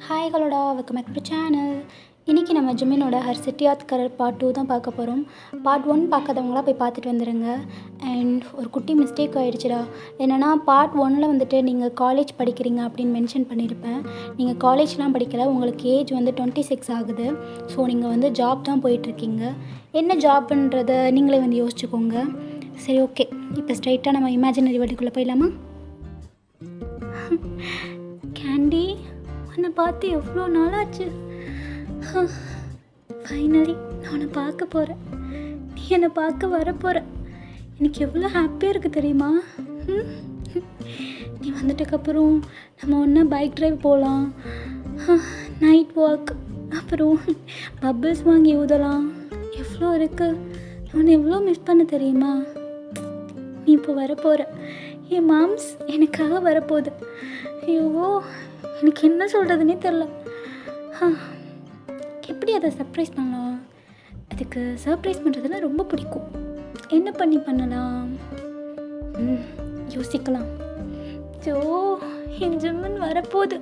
Hi ஹலோடா, welcome back to channel. இன்றைக்கி நம்ம ஜிம்மினோட ஹர் சிட்டியாத் கரர் பார்ட் 2 தான் பார்க்க போகிறோம். பார்ட் 1 பார்க்காதவங்களாம் போய் பார்த்துட்டு வந்துடுங்க. அண்ட் ஒரு குட்டி மிஸ்டேக் ஆகிடுச்சுடா. என்னென்னா பார்ட் 1ல் வந்துட்டு நீங்கள் காலேஜ் படிக்கிறீங்க அப்படின்னு மென்ஷன் பண்ணியிருப்பேன். நீங்கள் காலேஜ்லாம் படிக்கலை, உங்களுக்கு ஏஜ் வந்து 26 ஆகுது. ஸோ நீங்கள் வந்து ஜாப் தான் போயிட்டுருக்கீங்க. என்ன ஜாப்ன்றதை நீங்களே வந்து யோசிச்சுக்கோங்க. சரி, ஓகே. இப்போ ஸ்ட்ரைட்டாக நம்ம இமேஜினரி வேர்ல்டுக்குள்ளே போயிடலாமா? கேண்டி, உன்னை பார்த்து எவ்வளோ நாளாச்சு. ஃபைனலி நான் உன்னை பார்க்க போகிறேன். நீ என்னை பார்க்க வரப்போகிற. எனக்கு எவ்வளோ ஹாப்பியாக இருக்குது தெரியுமா? நீ வந்துட்டதுக்கப்புறம் நம்ம ஒன்றா பைக் ட்ரைவ் போகலாம், நைட் வாக், அப்புறம் பப்பிள்ஸ் வாங்கி ஊதலாம். எவ்வளோ இருக்குது. நான் எவ்வளோ மிஸ் பண்ண தெரியுமா? நீ இப்போ வரப்போகிற. என் மாம்ஸ் எனக்காக வரப்போகுது. ஐயோ, எனக்கு என்ன சொல்கிறதுனே தெரில. எப்படி அதை சர்ப்ரைஸ் பண்ணலாம்? அதுக்கு சர்ப்ரைஸ் பண்ணுறதுலாம் ரொம்ப பிடிக்கும். என்ன பண்ணலாம்? யோசிக்கலாம். ஜோ, என் ஜிம்மன் வரப்போகுது.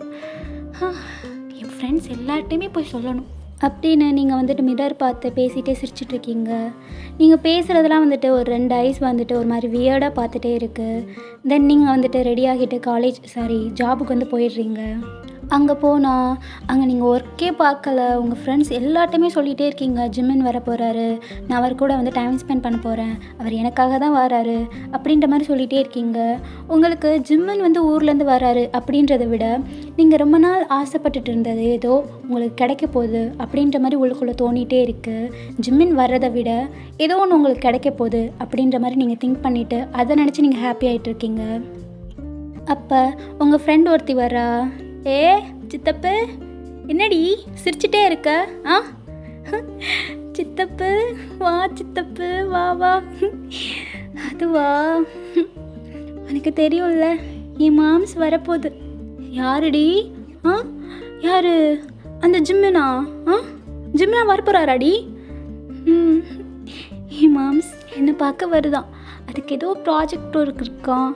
என் ஃப்ரெண்ட்ஸ் எல்லார்ட்டையுமே போய் சொல்லணும் அப்படின்னு நீங்கள் வந்துட்டு மிரர் பார்த்து பேசிகிட்டே சிரிச்சிட்ருக்கீங்க. நீங்கள் பேசுகிறதெல்லாம் வந்துட்டு ஒரு 2 ஐஸ் வந்துட்டு ஒரு மாதிரி வியர்டாக பார்த்துட்டே இருக்குது. தென் நீங்கள் வந்துட்டு ரெடி ஆகிட்டு ஜாபுக்கு வந்து போயிடுறீங்க. அங்கே போனால் அங்கே நீங்கள் ஒர்க்கே பார்க்கல. உங்கள் ஃப்ரெண்ட்ஸ் எல்லார்ட்டையுமே சொல்லிகிட்டே இருக்கீங்க, ஜிம்மின் வர போகிறாரு, நான் அவர் கூட வந்து டைம் ஸ்பெண்ட் பண்ண போகிறேன், அவர் எனக்காக தான் வராரு அப்படின்ற மாதிரி சொல்லிகிட்டே இருக்கீங்க. உங்களுக்கு ஜிம்மின் வந்து ஊர்லேருந்து வராரு அப்படின்றத விட நீங்கள் ரொம்ப நாள் ஆசைப்பட்டுட்டு இருந்தது ஏதோ உங்களுக்கு கிடைக்க போகுது அப்படின்ற மாதிரி உள்ளுக்குள்ளே தோணிகிட்டே இருக்குது. ஜிம்மின் வர்றதை விட ஏதோ ஒன்று உங்களுக்கு கிடைக்க போகுது அப்படின்ற மாதிரி நீங்கள் திங்க் பண்ணிவிட்டு அதை நினச்சி நீங்கள் ஹாப்பி ஆகிட்டு இருக்கீங்க. அப்போ உங்கள் ஃப்ரெண்ட் ஒருத்தி வரா. ஏ சித்தப்பு, என்னடி சிரிச்சிட்டே இருக்க? சித்தப்பு வா, சித்தப்பு வா வா. அதுவா, எனக்கு தெரியும்ல, என் மாம்ஸ் வரப்போகுது. யாருடி? யாரு? அந்த ஜிம்மினா? ஜிம்மினா வரப்போறாராடி? என் மாம்ஸ் என்னை பார்க்க வருதான். அதுக்கு ஏதோ ப்ராஜெக்ட் ஒர்க் இருக்கான்.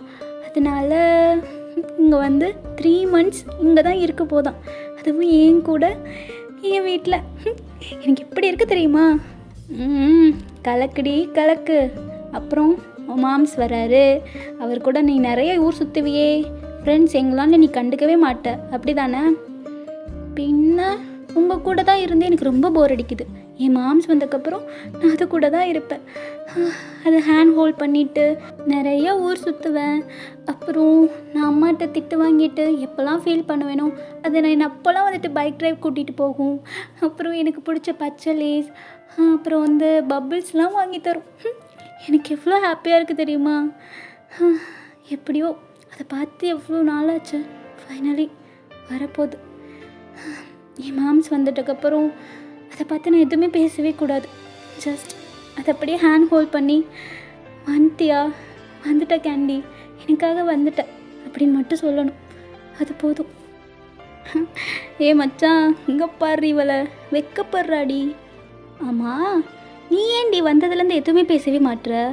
அதனால இங்கே வந்து 3 months இங்கே தான் இருக்க போதான். அதுவும் என் கூட என் வீட்டில். எனக்கு எப்படி இருக்குது தெரியுமா? கலக்குடி கலக்கு. அப்புறம் மாம்ஸ் வராரு, அவர் கூட நீ நிறைய ஊர் சுற்றுவியே. ஃப்ரெண்ட்ஸ் எங்களான்னு நீ கண்டுக்கவே மாட்ட, அப்படி தானே? பின்ன உங்கள் கூட தான் இருந்து எனக்கு ரொம்ப போர் அடிக்குது. என் மாம்ஸ் வந்ததுக்கப்புறம் நான் அது கூட தான் இருப்பேன். அதை ஹேண்ட் ஹோல்ட் பண்ணிவிட்டு நிறைய ஊர் சுற்றுவேன். அப்புறம் நான் அம்மாட்ட திட்டு வாங்கிட்டு எப்போல்லாம் ஃபீல் பண்ணுவேனோ அதை நான் அப்போல்லாம் வந்துட்டு பைக் ட்ரைவ் கூட்டிகிட்டு போகும். அப்புறம் எனக்கு பிடிச்ச பச்சை லேஸ், அப்புறம் வந்து பப்பிள்ஸ்லாம் வாங்கி தரும். எனக்கு எவ்வளோ ஹாப்பியாக இருக்குது தெரியுமா? எப்படியோ அதை பார்த்து எவ்வளோ நாளாச்சு. ஃபைனலி வரப்போகுது. என் மாம்ஸ் வந்துட்டதுக்கப்புறம் அதை பார்த்து நான் எதுவுமே பேசவே கூடாது. ஜஸ்ட் அதை அப்படியே ஹேண்ட் ஹோல்ட் பண்ணி, வந்துட்டியா, வந்துட்ட கேண்டி, எனக்காக வந்துட்ட அப்படின்னு மட்டும் சொல்லணும். அது போதும். ஏ மச்சான், இங்கே பாரு, இவளை வெக்கப்படுறாடி. ஆமாம், நீ ஏன்டி வந்ததுலேருந்து எதுவுமே பேசவே மாட்டுற?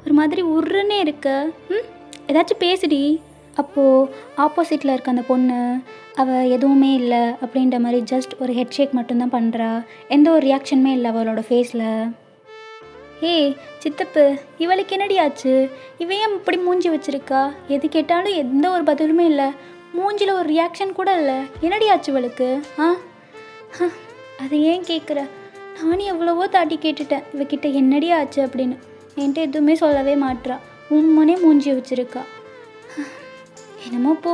ஒரு மாதிரி உருன்னே இருக்க. ஏதாச்சும் பேசுடி. அப்போது ஆப்போசிட்டில் இருக்க அந்த பொண்ணு, அவள் எதுவுமே இல்லை அப்படின்ற மாதிரி ஜஸ்ட் ஒரு ஹெட் ஷேக் மட்டும்தான் பண்ணுறா. எந்த ஒரு ரியாக்ஷனுமே இல்லை அவளோட ஃபேஸில். ஏய் சித்தப்பு, இவளுக்கு என்னடி ஆச்சு? இவையும் இப்படி மூஞ்சி வச்சுருக்கா? எது கேட்டாலும் எந்த ஒரு பதிலுமே இல்லை, மூஞ்சியில் ஒரு ரியாக்ஷன் கூட இல்லை. என்னடி ஆச்சு இவளுக்கு? அதை ஏன் கேட்குற? நானும் எவ்வளவோ தாட்டி கேட்டுட்டேன் இவகிட்ட என்னடி ஆச்சு அப்படின்னு. என்கிட்ட எதுவுமே சொல்லவே மாட்றா. உம்மனே மூஞ்சி வச்சுருக்கா. என்னமோ போ,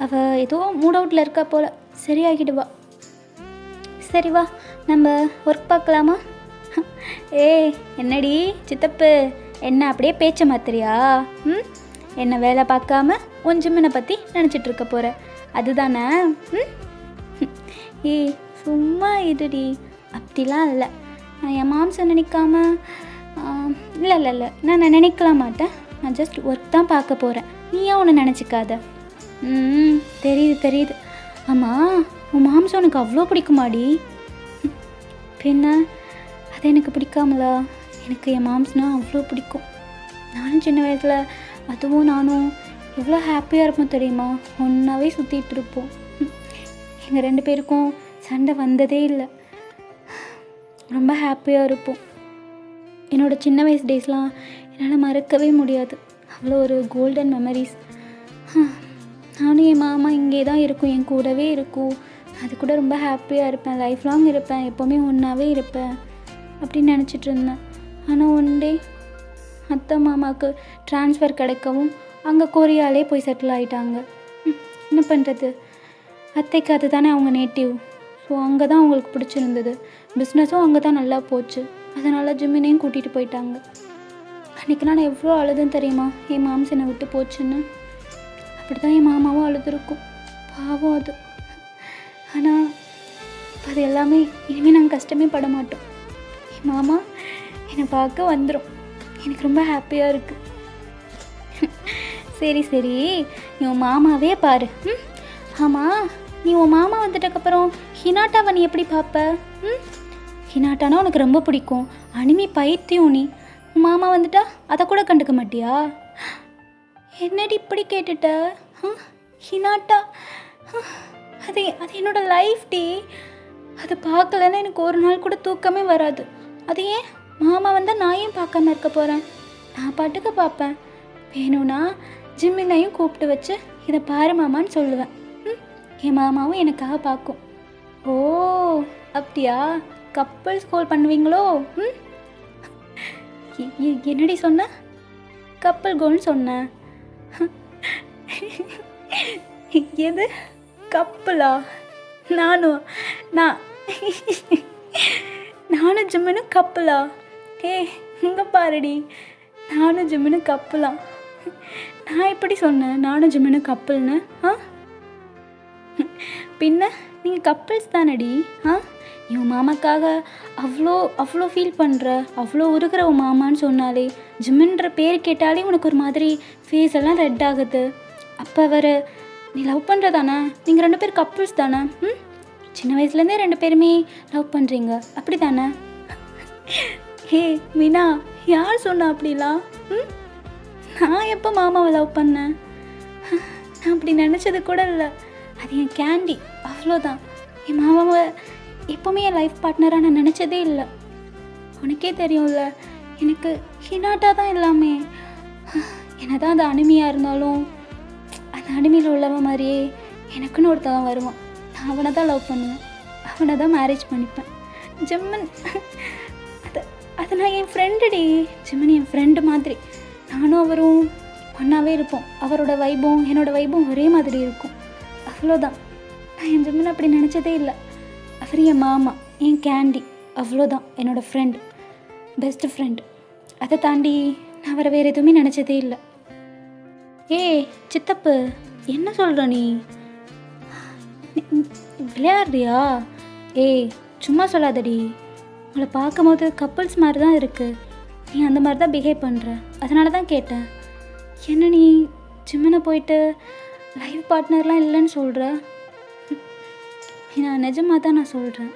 அவள் ஏதோ மூட் அவுட்டில் இருக்கா போல். சரியாகிடுவா. சரி வா, நம்ம ஒர்க் பார்க்கலாமா? என்னடி சித்தப்பு, என்ன அப்படியே பேச்ச மாத்திரியா? என்ன வேலை பார்க்காம உன் ஜிம்மனை பற்றி நினச்சிட்ருக்க போகிற, அதுதானே? ஏய் சும்மா இருடி. அப்படிலாம் இல்லை, நான் என் மாம்சை நினைக்காம. இல்லை, நான் நினைக்கலாம் மாட்டேன். நான் ஜஸ்ட் ஒர்க் தான் பார்க்க போகிறேன். நீயா ஒன்று நினச்சிக்காத. தெரியுது. ஆமாம், உன் மாம்சம் உனக்கு அவ்வளோ பிடிக்குமாடி? பின்ன அது எனக்கு பிடிக்காமலா? எனக்கு என் மாம்ஸ்னால் அவ்வளோ பிடிக்கும். நானும் சின்ன வயசில் அதுவும் நானும் எவ்வளோ ஹாப்பியாக இருப்போம் தெரியுமா? ஒன்றாவே சுற்றிட்டு இருப்போம். எங்கள் 2 பேருக்கும் சண்டை வந்ததே இல்லை. ரொம்ப ஹாப்பியாக இருப்போம். என்னோடய சின்ன வயசு டேஸ்லாம் என்னால் மறக்கவே முடியாது. அவ்வளோ ஒரு கோல்டன் மெமரிஸ். நானும் என் மாமா இங்கே தான் இருக்கும், என் கூடவே இருக்கும். அது கூட ரொம்ப ஹாப்பியாக இருப்பேன், லைஃப் லாங் இருப்பேன், எப்போவுமே ஒன்றாவே இருப்பேன் அப்படின்னு நினச்சிட்டு இருந்தேன். ஆனால் ஒன் டே அத்தை மாமாவுக்கு ட்ரான்ஸ்ஃபர் கிடைக்கவும் அங்கே கொரியாலே போய் செட்டில் ஆகிட்டாங்க. என்ன பண்ணுறது, அத்தைக்கு அது தானே அவங்க நேட்டிவ். ஸோ அங்கே தான் அவங்களுக்கு பிடிச்சிருந்தது. பிஸ்னஸும் அங்கே தான் நல்லா போச்சு. அதனால் ஜிம்மினையும் கூட்டிகிட்டு போயிட்டாங்க. அன்றைக்கி நான் எவ்வளோ அழுதுன்னு தெரியுமா, என் மாம்ஸ் என்னை விட்டு போச்சுன்னு. அப்படி தான் என் மாமாவும் அழுதுருக்கும், பாவம் அது. ஆனால் அது எல்லாமே இனிமேல் நாங்கள் கஷ்டமே பட மாட்டோம். என் மாமா என்னை பார்க்க வந்துடும். எனக்கு ரொம்ப ஹாப்பியாக இருக்குது. சரி சரி, நீ உன் மாமாவே பாரு. ஆமாம், நீ உன் மாமா வந்துட்டக்கப்புறம் ஹினாட்டாவை நீ எப்படி பார்ப்ப? ஹினாட்டானா உனக்கு ரொம்ப பிடிக்கும், அனிமி பைத்தியம் நீ. உன் மாமா வந்துட்டா அதை கூட கண்டுக்க மாட்டியா? என்னடி இப்படி கேட்டுட்ட? ஹினாட்டா அது அது என்னோடய லைஃப் டே. அதை பார்க்கலன்னா எனக்கு ஒரு நாள் கூட தூக்கமே வராது. அது ஏன் மாமா வந்தால் நான் ஏன் பார்க்காம இருக்க போகிறேன்? நான் பாட்டுக்கு பார்ப்பேன். வேணும்னா ஜிம்மினையும் கூப்பிட்டு வச்சு இதை பாரு மாமான்னு சொல்லுவேன். என் மாமாவும் எனக்காக பார்க்கும். ஓ அப்படியா, கப்பல்ஸ் கால் பண்ணுவீங்களோ? என்னடி சொன்ன? கப்பல் கோல்னு சொன்னேன். எது கப்பலா? நானும் ஜிம்முன்னு கப்பலா? இங்கே பாருடி, நானும் ஜிம்முன்னு கப்பலா? நான் எப்படி சொன்னேன் நானும் ஜிம்முன்னு கப்பல்னு? பின்ன நீங்கள் கப்பல்ஸ் தானடி. இவன் மாமாக்காக அவ்வளோ ஃபீல் பண்ணுற, அவ்வளோ உருகிற உன் மாமான்னு சொன்னாலே, ஜிம்முன்ற பேர் கேட்டாலே உனக்கு ஒரு மாதிரி ஃபேஸ் எல்லாம் ரெட் ஆகுது. அப்போ வேறு நீ லவ் பண்ணுறதானே? நீங்கள் 2 பேர் கப்புள்ஸ் தானே? சின்ன வயசுலேருந்தே 2 பேருமே லவ் பண்ணுறீங்க அப்படி தானே? மீனா, யார் சொன்னா அப்படிலாம்? நான் எப்போ மாமாவை லவ் பண்ணேன்? நான் அப்படி நினச்சது கூட இல்லை. அது என் கேண்டி, அவ்வளோதான். என் மாமாவை எப்போவுமே என் லைஃப் பார்ட்னராக நான் நினச்சதே இல்லை. உனக்கே தெரியும்ல, எனக்கு ஹினாட்டா தான் எல்லாமே. என்ன தான் அந்த அனிமையாக இருந்தாலும் அந்த அனிமையில் உள்ளவன் மாதிரியே எனக்குன்னு ஒருத்தவன் வருவான். நான் அவனை தான் லவ் பண்ணுவேன், அவனை தான் மேரேஜ் பண்ணிப்பேன். ஜிம்மன் அது நான் என் ஃப்ரெண்டுடி. ஜிம்மன் என் ஃப்ரெண்டு மாதிரி. நானும் அவரும் ஒன்றாவே இருப்போம். அவரோட வைபம் என்னோடய வைபம் ஒரே மாதிரி இருக்கும், அவ்வளோதான். நான் என் ஜிம்மன் அப்படி நினச்சதே இல்லை. அவர் என் மாமா, என் கேண்டி, அவ்வளோதான். என்னோடய ஃப்ரெண்ட், பெஸ்ட் ஃப்ரெண்ட். அதை தாண்டி நான் அவரை வேறு எதுவுமே நினச்சதே இல்லை. சித்தப்பு, என்ன சொல்கிற நீ? விளையாடுறியா? சும்மா சொல்லாதடி. உங்களை பார்க்கும் போது கப்புள்ஸ் மாதிரி தான் இருக்குது. நீ அந்த மாதிரி தான் பிஹேவ் பண்ணுற, அதனால தான் கேட்டேன். என்ன நீ ஜிம்மனை போயிட்டு லைஃப் பார்ட்னர்லாம் இல்லைன்னு சொல்கிற? நான் நிஜமாக தான் நான் சொல்கிறேன்.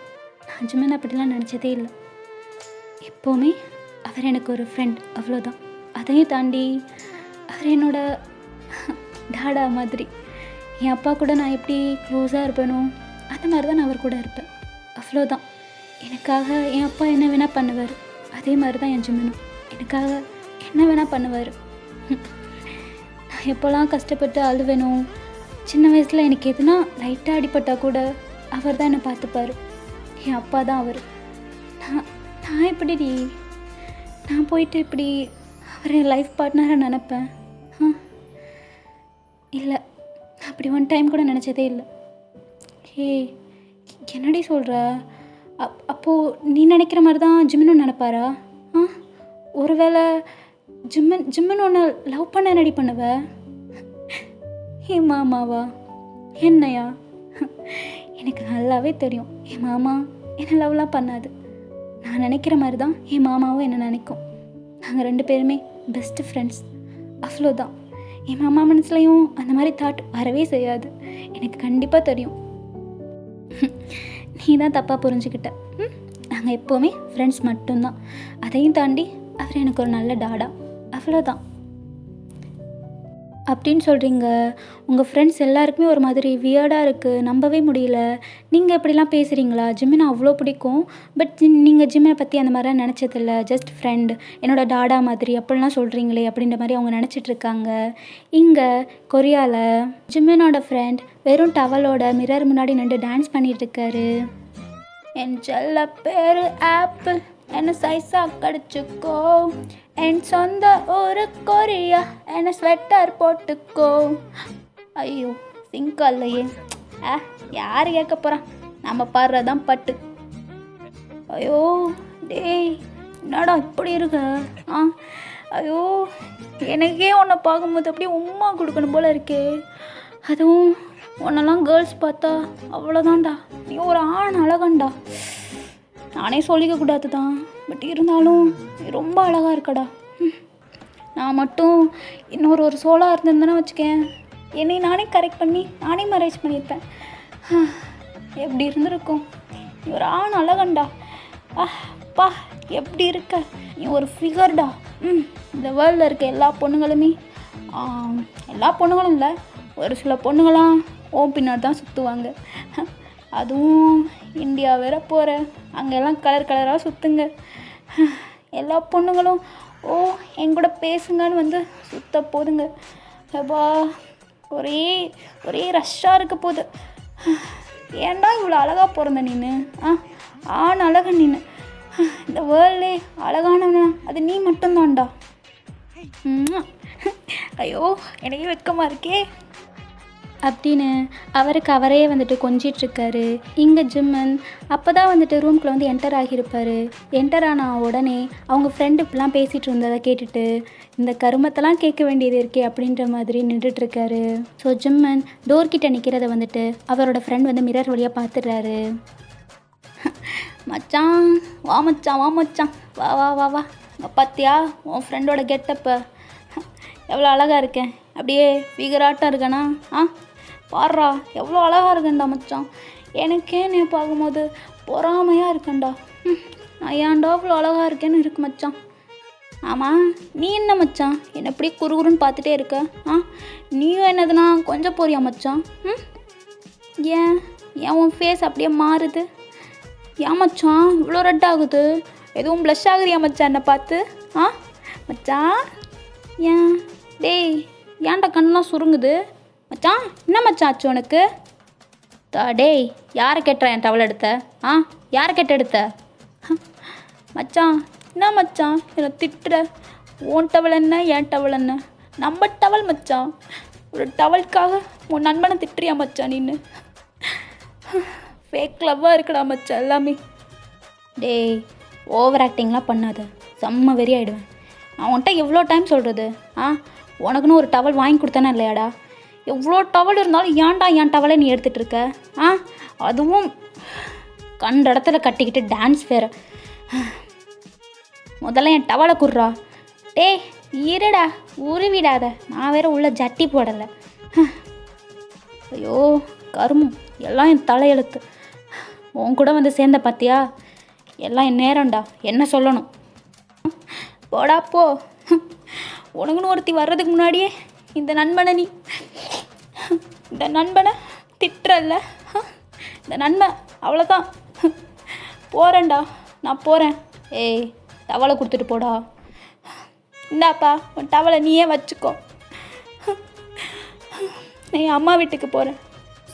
நான் ஜிம்மன் அப்படிலாம் நினச்சதே இல்லை. எப்போவுமே அவர் எனக்கு ஒரு ஃப்ரெண்ட், அவ்வளோதான். அதையும் தாண்டி அவர் என்னோட டாடா மாதிரி. என் அப்பா கூட நான் எப்படி க்ளோஸாக இருப்பேனோ அந்த மாதிரி தான் நான் அவர் கூட இருப்பேன், அவ்வளோதான். எனக்காக என் அப்பா என்ன வேணால் பண்ணுவார், அதே மாதிரி தான் என் ஜிம்மனும் எனக்காக என்ன வேணால் பண்ணுவார். நான் எப்போல்லாம் கஷ்டப்பட்டு அழுவேனோ, சின்ன வயசில் எனக்கு எதுனா லைட்டாக அடிப்பட்டால் கூட அவர் தான் என்னை பார்த்துப்பார். என் அப்பா தான் அவர். நான் எப்படிடி நான் போயிட்டு இப்படி அவர் என் லைஃப் பார்ட்னராக நினப்பேன்? இல்லை, அப்படி ஒன் டைம் கூட நினச்சதே இல்லை. என்னடி சொல்கிற? அப்போது நீ நினைக்கிற மாதிரி தான் ஜிம்மனும் நினைப்பாரா? ஒருவேளை ஜிம்மன் ஒன்று லவ் பண்ண என்னடி பண்ணுவ? என் மாமாவா? என்னையா? எனக்கு நல்லாவே தெரியும் என் மாமா என்னை லவ்லாம் பண்ணாது. நான் நினைக்கிற மாதிரி தான் என் மாமாவும் என்னை நினைக்கும். நாங்கள் 2 பேருமே பெஸ்ட்டு ஃப்ரெண்ட்ஸ், அவ்வளோதான். என் மாமா மனசுலையும் அந்த மாதிரி தாட் வரவே செய்யாது, எனக்கு கண்டிப்பாக தெரியும். நீ தான் தப்பாக புரிஞ்சுக்கிட்ட. நாங்கள் எப்போவுமே ஃப்ரெண்ட்ஸ் மட்டும்தான். அதையும் தாண்டி அவர் எனக்கு ஒரு நல்ல டாடா, அவ்வளோதான். அப்படின்னு சொல்கிறீங்க. உங்கள் ஃப்ரெண்ட்ஸ் எல்லாருக்குமே ஒரு மாதிரி வியர்டாக இருக்குது, நம்பவே முடியல. நீங்கள் இப்படிலாம் பேசுகிறீங்களா? ஜிம்மினை அவ்வளோ பிடிக்கும். பட் நீங்கள் ஜிம்மினை பற்றி அந்த மாதிரிலாம் நினச்சதில்ல. ஜஸ்ட் ஃப்ரெண்ட், என்னோடய டாடா மாதிரி அப்படிலாம் சொல்கிறீங்களே அப்படின்ற மாதிரி அவங்க நினச்சிட்ருக்காங்க. இங்கே கொரியாவில் ஜிம்மினோட ஃப்ரெண்ட் வெறும் டவலோட மிரர் முன்னாடி நின்று டான்ஸ் பண்ணிகிட்ருக்காரு. என் செல்ல பேர் ஆப்பிள், என்ன சைஸாக கடிச்சுக்கோ, என் சொந்த ஊரு கொரியா, என்ன ஸ்வெட்டர் போட்டுக்கோ. ஐயோ சிங்கா இல்லையே. யார் கேட்க போகிறான், நம்ம பாடுறதான் பட்டு. ஐயோ டேய் என்னடா இப்படி இருக்க? ஐயோ எனக்கே உன்னை பார்க்கும்போது அப்படியே உம்மா கொடுக்கணும் போல இருக்கே. அதுவும் உன்னெல்லாம் கேர்ள்ஸ் பார்த்தா அவ்வளோதான்டா, நீ ஒரு ஆண் அழகண்டா. நானே சொல்லிக்க கூடாது தான், பட் இருந்தாலும் நீ ரொம்ப அழகாக இருக்கடா. நான் மட்டும் ஒரு சோலாக இருந்திருந்தேன்னா வச்சுக்கேன், என்னை நானே கரெக்ட் பண்ணி நானே மேரேஜ் பண்ணியிருப்பேன். எப்படி இருந்திருக்கும். நீ ஒரு ஆண் அழகண்டா. பா எப்படி இருக்க, நீ ஒரு ஃபிகர்டா. இந்த வேர்ல்டில் இருக்க எல்லா பொண்ணுங்களுமே, எல்லா பொண்ணுங்களும் இல்லை, ஒரு சில பொண்ணுங்களாம் ஓ பின்னாடி தான் சுற்றுவாங்க. அதுவும் இந்தியா வேற போகிற, அங்கெல்லாம் கலர் கலராக சுற்றுங்க. எல்லா பொண்ணுங்களும் ஓ எங்கூட பேசுங்கன்னு வந்து சுற்ற போதுங்க. அப்பா ஒரே ஒரே ரஷ்ஷாக இருக்க போகுது. ஏன்டா இவ்வளோ அழகாக பிறந்த நீனு? ஆண் அழக நீனு. இந்த வேர்ல்டே அழகானவனா அது நீ மட்டும்தான்டா. ஐயோ எனக்கே வெட்கமாக இருக்கே அப்படின்னு அவருக்கு அவரே வந்துட்டு கொஞ்சிட்ருக்காரு. இங்கே ஜிம்மன் அப்போ தான் வந்துட்டு ரூம்குள்ளே வந்து என்டர் ஆகியிருப்பார். என்டர் ஆன உடனே அவங்க ஃப்ரெண்டு இப்படிலாம் பேசிகிட்டு இருந்ததை கேட்டுட்டு, இந்த கருமத்தெல்லாம் கேட்க வேண்டியது இருக்கே அப்படின்ற மாதிரி நின்றுட்டுருக்காரு. ஸோ ஜிம்மன் டோர்கிட்ட நிற்கிறத வந்துட்டு அவரோட ஃப்ரெண்ட் வந்து மிரர் வழியாக பார்த்துடுறாரு. மச்சான் வா மச்சான், வா மச்சான், வா வா வா வா. பார்த்தியா உன் ஃப்ரெண்டோட கெட்டப்போ எவ்வளோ அழகாக இருக்கேன், அப்படியே ஃபிகராட்டம் இருக்கேனா? பாடுறா எவ்வளோ அழகாக இருக்கேன்டா மச்சான். எனக்கே நீ பார்க்கும்போது பொறாமையாக இருக்கேன்டா. நான் ஏன்டா அவ்வளோ அழகாக இருக்கேன்னு இருக்கு மச்சான். ஆமாம் நீ என்ன மச்சான் என்னை எப்படி குறுகுறுன்னு பார்த்துட்டே இருக்க? நீயும் என்னதுன்னா கொஞ்சம் போறியா மச்சான்? ஏன் ஏன் உன் ஃபேஸ் அப்படியே மாறுது? ஏன் மச்சான் இவ்வளோ ரெட் ஆகுது? எதுவும் ப்ளஷ் ஆகுறியா மச்சான் என்னை பார்த்து? மச்சான் ஏன் டேய் ஏன்டா கண்ணெலாம் சுருங்குது மச்சான்? என்ன மச்சான் ஆச்சு உனக்கு? டேய் யாரை கேட்டுற என் டவல் எடுத்த? யாரை கேட்ட எடுத்த? மச்சான் என்ன மச்சான் என்னை திட்டுற? உன் டவல் என்ன என் டவல் என்ன? நம்ம டவல் மச்சான். ஒரு டவலுக்காக உன் நண்பனை திட்டுறியா மச்சான் நீன்னு? ஃபேக் லவ்வாக இருக்கடா மச்சான் எல்லாமே. டேய் ஓவர் ஆக்டிங்லாம் பண்ணாத, செம்ம வெறி ஆகிடுவேன். நான் உன்கிட்ட எவ்வளோ டைம் சொல்கிறது? உனக்குன்னு ஒரு டவல் வாங்கி கொடுத்தானே இல்லையாடா? எவ்வளோ டவல் இருந்தாலும் ஏன்டா என் டவலை நீ எடுத்துகிட்டு இருக்க? அதுவும் கண்ட இடத்துல கட்டிக்கிட்டு டான்ஸ் வேறு. முதல்ல என் டவலை குடுறா. டே இருடா உருவிடாத, நான் வேறு உள்ள ஜட்டி போடலை. ஐயோ கருமம் எல்லாம் என் தலையெழுத்து. உன் கூட வந்து சேர்ந்த பார்த்தியா, எல்லாம் என் நேரம்டா, என்ன சொல்லணும்? போடா போ. உனக்குன்னு ஒருத்தி வர்றதுக்கு முன்னாடியே இந்த நண்பனை திட்டுறல்ல, இந்த நண்பன் அவ்வளோதான். போகிறேன்டா நான் போகிறேன். ஏய் டவலை கொடுத்துட்டு போடா. இந்தாப்பா உன் டவலை நீயே வச்சுக்கோ. நீ அம்மா வீட்டுக்கு போகிறேன்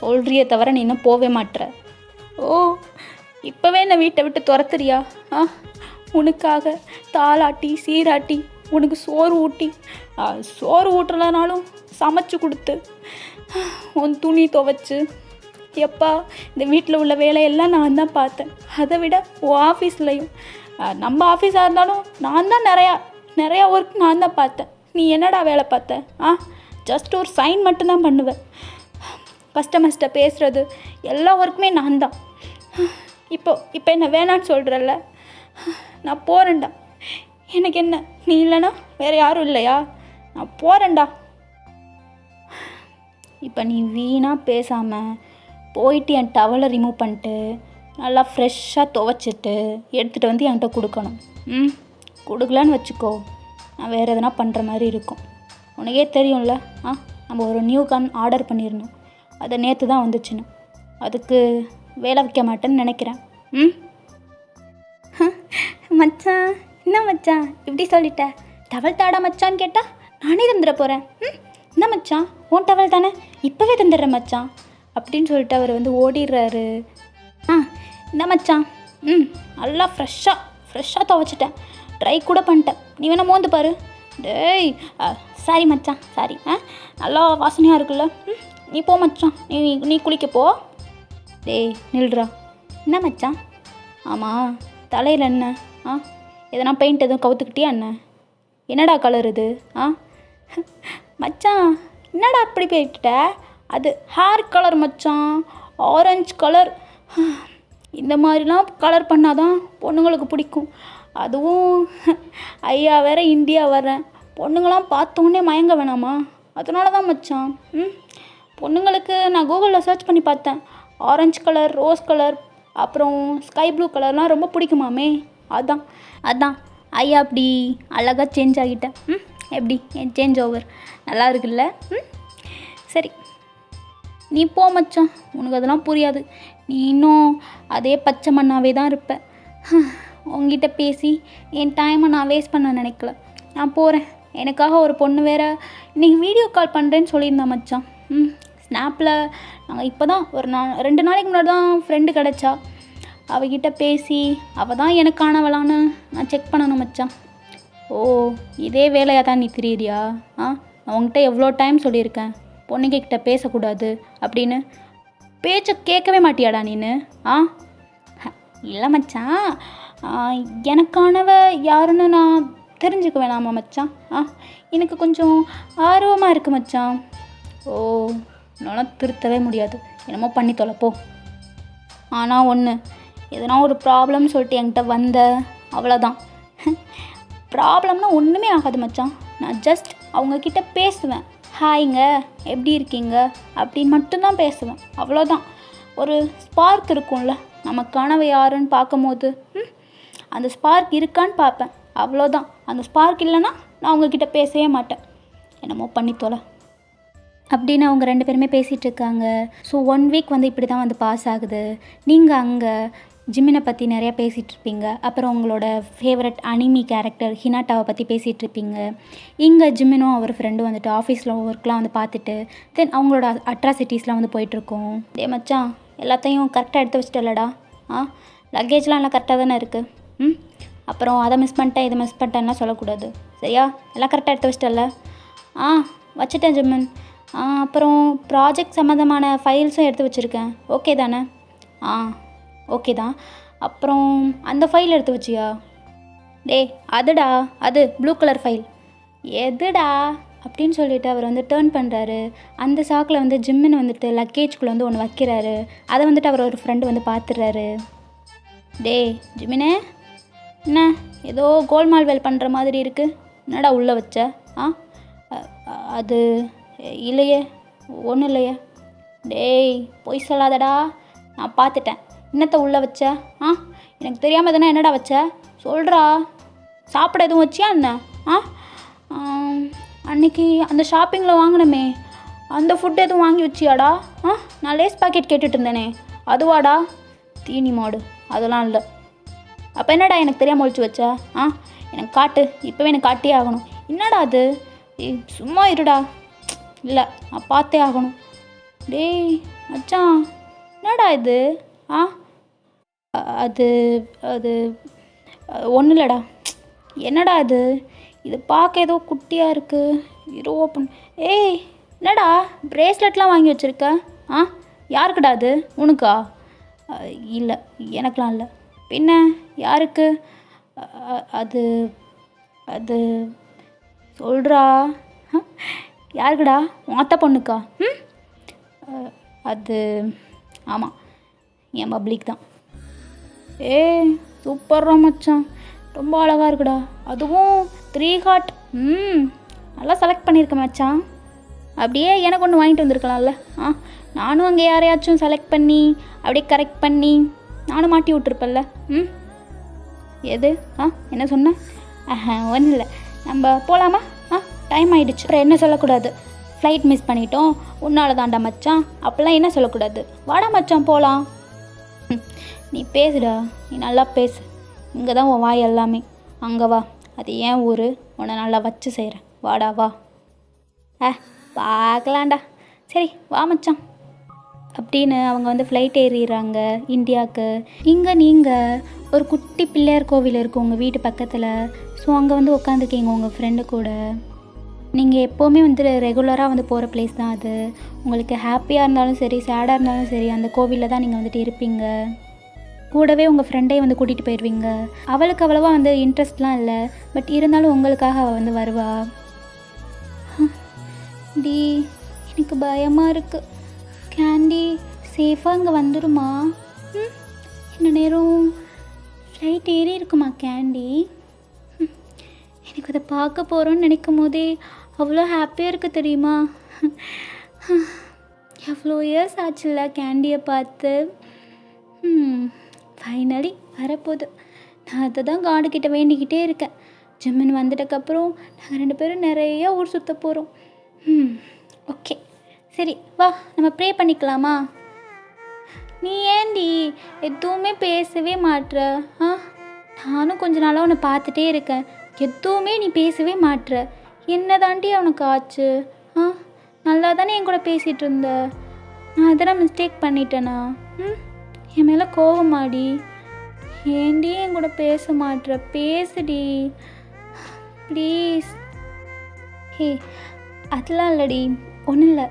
சொல்கிறியே தவிர நீ இன்னும் போவே மாட்டுற. ஓ இப்போவே என்னை வீட்டை விட்டு துரத்துறியா? உனக்காக தாளாட்டி சீராட்டி உனக்கு சோறு ஊட்டி, சோறு ஊட்டுறலனாலும் சமைச்சு கொடுத்து, உன் துணி துவைச்சு, எப்பா இந்த வீட்டில் உள்ள வேலையெல்லாம் நான் தான் பார்த்தேன். அதை விட உன் ஆஃபீஸ்லையும், நம்ம ஆஃபீஸாக இருந்தாலும் நான் தான் நிறையா ஒர்க் நான் தான் பார்த்தேன். நீ என்னடா வேலை பார்த்த? ஜஸ்ட் ஒரு சைன் மட்டும்தான் பண்ணுவேன். கஸ்டமர்ஸ்கிட்ட பேசுகிறது எல்லா ஒர்க்குமே நான் தான். இப்போ என்ன வேணான்னு சொல்கிறல்ல, நான் போகிறேன்டா. எனக்கு என்ன நீ இல்லைனா வேறு யாரும் இல்லையா? நான் போகிறேன்டா. இப்போ நீ வீணாக பேசாமல் போயிட்டு என் டவலை ரிமூவ் பண்ணிட்டு நல்லா ஃப்ரெஷ்ஷாக துவைச்சிட்டு எடுத்துகிட்டு வந்து என்கிட்ட கொடுக்கணும். கொடுக்கலான்னு வச்சுக்கோ, நான் வேறு எதனா பண்ணுற மாதிரி இருக்கும். உனக்கே தெரியும்ல. நம்ம ஒரு நியூ கன் ஆர்டர் பண்ணியிருந்தோம், அது நேற்று தான் வந்துச்சுன்னு. அதுக்கு வேலை வைக்க மாட்டேன்னு நினைக்கிறேன். மச்சான், என்ன மச்சான் இப்படி சொல்லிட்ட? டவல் தாடா மச்சான்னு கேட்டால் நானே தந்துட போகிறேன். என்ன மச்சான், உன் டவல் தானே, இப்போவே தந்துடுறேன் மச்சான் அப்படின்னு சொல்லிட்டு அவர் ஓடிடுறாரு. என்ன மச்சான், நல்லா ஃப்ரெஷ்ஷாக துவைச்சிட்டேன், ட்ரை கூட பண்ணிட்டேன், நீ வேணால் மோந்து பாரு. டேய் சாரி மச்சான், சாரி. நல்லா வாசனையாக இருக்குல்ல, நீ போ மச்சான், நீ குளிக்க போ. டேய் நில்றா. என்ன மச்சான்? ஆமாம், தலையில் என்ன எதனா பெயிண்ட் எதுவும் கவுத்துக்கிட்டியா என்ன? என்னடா கலர் இது? மச்சான் என்னடா அப்படி போயிட்ட? அது ஹேர் கலர் மச்சான், ஆரஞ்சு கலர். இந்த மாதிரிலாம் கலர் பண்ணாதான் பொண்ணுங்களுக்கு பிடிக்கும். அதுவும் ஐயா வேற இந்தியா வர்றேன், பொண்ணுங்களாம் பார்த்தோன்னே மயங்க வேணாமா? அதனால தான் மச்சான். பொண்ணுங்களுக்கு நான் கூகுளில் சர்ச் பண்ணி பார்த்தேன், ஆரஞ்சு கலர், ரோஸ் கலர், அப்புறம் ஸ்கை ப்ளூ கலர்லாம் ரொம்ப பிடிக்குமாமே. அதான் ஐயா அப்படி அழகாக சேஞ்ச் ஆகிட்டேன். எப்படி என் சேஞ்ச் ஓவர் நல்லா இருக்குல்ல? சரி நீ போ மச்சான், உனக்கு அதெல்லாம் புரியாது. நீ இன்னும் அதே பச்சை மண்ணாவே தான் இருப்ப. உங்ககிட்ட பேசி என் டைமை நான் வேஸ்ட் பண்ண நினைக்கல, நான் போகிறேன். எனக்காக ஒரு பொண்ணு வேறு இன்றைக்கி வீடியோ கால் பண்ணுறேன்னு சொல்லியிருந்தேன் மச்சான். ஸ்னாப்பில் நாங்கள் இப்போ தான் ஒரு 2 நாளைக்கு முன்னாடி தான் ஃப்ரெண்டு கிடச்சா. அவகிட்ட பேசி அவள் தான் எனக்கானவளான்னு நான் செக் பண்ணணும் மச்சான். ஓ இதே வேலையாக தான் நீ திரியிறியா? நான் உங்ககிட்ட எவ்வளோ டைம் சொல்லியிருக்கேன் பொண்ணுங்கிட்ட பேசக்கூடாது அப்படின்னு, பேச்சை கேட்கவே மாட்டியாடா நீனு? இல்லை மச்சான், எனக்கானவ யாருன்னு நான் தெரிஞ்சுக்க வேணாமா மச்சான்? எனக்கு கொஞ்சம் ஆர்வமாக இருக்குது மச்சான். ஓ என்னால் திருத்தவே முடியாது, என்னமோ பண்ணி தொலைப்போ. ஆனால் ஒன்று, எதனா ஒரு ப்ராப்ளம்னு சொல்லிட்டு என்கிட்ட வந்த அவ்வளோதான். ப்ராப்ளம்னா ஒன்றுமே ஆகாது மச்சான். நான் ஜஸ்ட் அவங்கக்கிட்ட பேசுவேன், ஹாய்ங்க எப்படி இருக்கீங்க அப்படின்னு மட்டும்தான் பேசுவேன், அவ்வளோதான். ஒரு ஸ்பார்க் இருக்கும்ல, நமக்கானவை யாருன்னு பார்க்கும்போது அந்த ஸ்பார்க் இருக்கான்னு பார்ப்பேன், அவ்வளோதான். அந்த ஸ்பார்க் இல்லைன்னா நான் அவங்கக்கிட்ட பேசவே மாட்டேன், என்னமோ பண்ணி தொலை அப்படின்னு அவங்க 2 பேருமே பேசிகிட்டு இருக்காங்க. ஸோ 1 வீக் இப்படி தான் பாஸ் ஆகுது. நீங்கள் அங்கே ஜிமினை பற்றி நிறையா பேசிகிட்டு இருப்பீங்க, அப்புறம் உங்களோட ஃபேவரட் அனிமி கேரக்டர் ஹினாட்டாவை பற்றி பேசிகிட்டு இருப்பீங்க. இங்கே ஜிமினும் அவர் ஃப்ரெண்டும் ஆஃபீஸில் ஒர்க்லாம் பார்த்துட்டு தென் அவங்களோட அட்ராசிட்டிஸ்லாம் போயிட்டுருக்கோம். டே மச்சான், எல்லாத்தையும் கரெக்டாக எடுத்து வச்சுட்டலடா? லக்கேஜ்லாம் எல்லாம் கரெக்டாக தானே இருக்குது. அப்புறம் அதை மிஸ் பண்ணிட்டேன் இதை மிஸ் பண்ணிட்டேன்னா சொல்லக்கூடாது, சரியா? எல்லாம் கரெக்டாக எடுத்து வச்சிட்டல? வச்சுட்டேன் ஜிம்மன். அப்புறம் ப்ராஜெக்ட் சம்மந்தமான ஃபைல்ஸும் எடுத்து வச்சுருக்கேன், ஓகே தானே? ஓகே தான். அப்புறம் அந்த ஃபைல் எடுத்து வச்சியா? அதுடா, அது ப்ளூ கலர் ஃபைல். எதுடா அப்படின்னு சொல்லிட்டு அவர் டேர்ன் பண்ணுறாரு. அந்த சாக்கில் ஜிம்மின் லக்கேஜ்குள்ளே ஒன்று வைக்கிறாரு. அதை அவர் ஒரு ஃப்ரெண்டு பார்த்துடுறாரு. ஜிம்மினே, என்ன ஏதோ கோல்மால் வேல் பண்ணுற மாதிரி இருக்குது, என்னடா உள்ளே வச்ச? அது இல்லையே, ஒன்றும் இல்லையே. பொய் சொல்லாதடா, நான் பார்த்துட்டேன். என்னத்தை உள்ளே வச்ச? எனக்கு தெரியாமல் தானே என்னடா வச்ச, சொல்கிறா. சாப்பிட எதுவும் வச்சியா என்ன? அன்றைக்கி அந்த ஷாப்பிங்கில் வாங்கினமே அந்த ஃபுட் எதுவும் வாங்கி வச்சியாடா? நான் லேஸ் பாக்கெட் கேட்டுட்டு இருந்தேனே, அதுவாடா? தீனி மாடு, அதெல்லாம் இல்லை. அப்போ என்னடா எனக்கு தெரியாமல் ஒழிச்சு வச்ச? எனக்கு காட்டு, இப்போவே எனக்கு காட்டியே ஆகணும். என்னடா அது? சும்மா இருடா. இல்லை, நான் பார்த்தே ஆகணும். மச்சான் என்னடா இது? அது அது ஒன்றும் இல்லைடா. என்னடா அது? இது பார்க்க ஏதோ குட்டியாக இருக்குது, இரு ஓப்பன். என்னடா ப்ரேஸ்லெட்லாம் வாங்கி வச்சுருக்க? யாருக்குடா அது? உனக்கா? இல்லை, எனக்கெலாம் இல்லை. பின்ன யாருக்கு? அது அது சொல்கிறா. யாருக்குடா? உன் அத்தை பொண்ணுக்கா? அது ஆமாம், என் பப்ளிக் தான். சூப்பர்ரா மச்சான், ரொம்ப அழகாக இருக்குடா. அதுவும் 3 ஹார்ட். நல்லா செலக்ட் பண்ணியிருக்கேன் மச்சான். அப்படியே எனக்கு ஒன்று வாங்கிட்டு வந்திருக்கலாம்ல. நானும் அங்கே யாரையாச்சும் செலக்ட் பண்ணி அப்படியே கரெக்ட் பண்ணி நானும் மாட்டி விட்டுருப்பல்ல. எது? என்ன சொன்னேன்? ஒன்றும் இல்லை, நம்ம போகலாமா? டைம் ஆகிடுச்சு. அப்புறம் என்ன சொல்லக்கூடாது, ஃப்ளைட் மிஸ் பண்ணிட்டோம் உன்னால தாண்டா மச்சான், அப்போல்லாம் என்ன சொல்லக்கூடாது. வாடா மச்சான் போகலாம். நீ பேசுடா, நீ நல்லா பேசு. இங்கே தான் உன் வாய் எல்லாமே. அங்கே வா, அது ஏன் ஊர், உன்னை நல்லா வச்சு செய்கிறேன். வாடா வா. பார்க்கலாண்டா. சரி வா மச்சான் அப்படின்னு அவங்க வந்து ஃப்ளைட் ஏறிடுறாங்க இந்தியாவுக்கு. இங்கே நீங்கள் ஒரு குட்டி பிள்ளையார் கோவில் இருக்குது உங்கள் வீட்டு பக்கத்தில். ஸோ அங்கே வந்து உட்காந்துருக்கீங்க உங்கள் ஃப்ரெண்டு கூட. நீங்கள் எப்போவுமே வந்து ரெகுலராக வந்து போகிற பிளேஸ் தான் அது. உங்களுக்கு ஹாப்பியாக இருந்தாலும் சரி, சேடாக இருந்தாலும் சரி, அந்த கோவிலில் தான் நீங்கள் வந்துட்டு இருப்பீங்க. கூடவே உங்கள் ஃப்ரெண்டையும் வந்து கூட்டிகிட்டு போயிடுவீங்க. அவளுக்கு அவ்வளோவா வந்து இன்ட்ரெஸ்ட்லாம் இல்லை, பட் இருந்தாலும் உங்களுக்காக அவள் வந்து வருவா. டி எனக்கு பயமாக இருக்குது. கேண்டி சேஃபாக இங்கே வந்துடுமா? இன்னும் நேரம் ஃப்ளைட் ஏறி இருக்குமா கேண்டி? எனக்கு அதை பார்க்க போகிறோன்னு நினைக்கும் போதே அவ்வளோ ஹாப்பியாக இருக்குது தெரியுமா? எவ்வளோ இயர்ஸ் ஆச்சுல்ல கேண்டியை பார்த்து. ஃபைனலி வரப்போகுது. நான் அதை தான் காடுகிட்ட வேண்டிக்கிட்டே இருக்கேன். ஜிம்மின் வந்துட்டக்கப்புறம் நாங்கள் 2 பேரும் நிறையா ஊர் சுற்ற போகிறோம். ஓகே சரி வா, நம்ம ப்ரே பண்ணிக்கலாமா? நீ ஏண்டி எதுவுமே பேசவே மாட்ற? நானும் கொஞ்ச நாளாக உன்னை பார்த்துட்டே இருக்கேன், எதுவுமே நீ பேசவே மாட்ற. என்ன தாண்டி அவனுக்கு ஆச்சு? நல்லா தானே என் கூட பேசிகிட்டு இருந்த. நான் எதனா மிஸ்டேக் பண்ணிட்டேனா? என் மேலே கோவமாடி? ஏண்டி என் கூட பேச மாட்ற? பேசுடி ப்ளீஸ். ஹே அதெல்லாம் இல்லடி, ஒன்றும் இல்லை.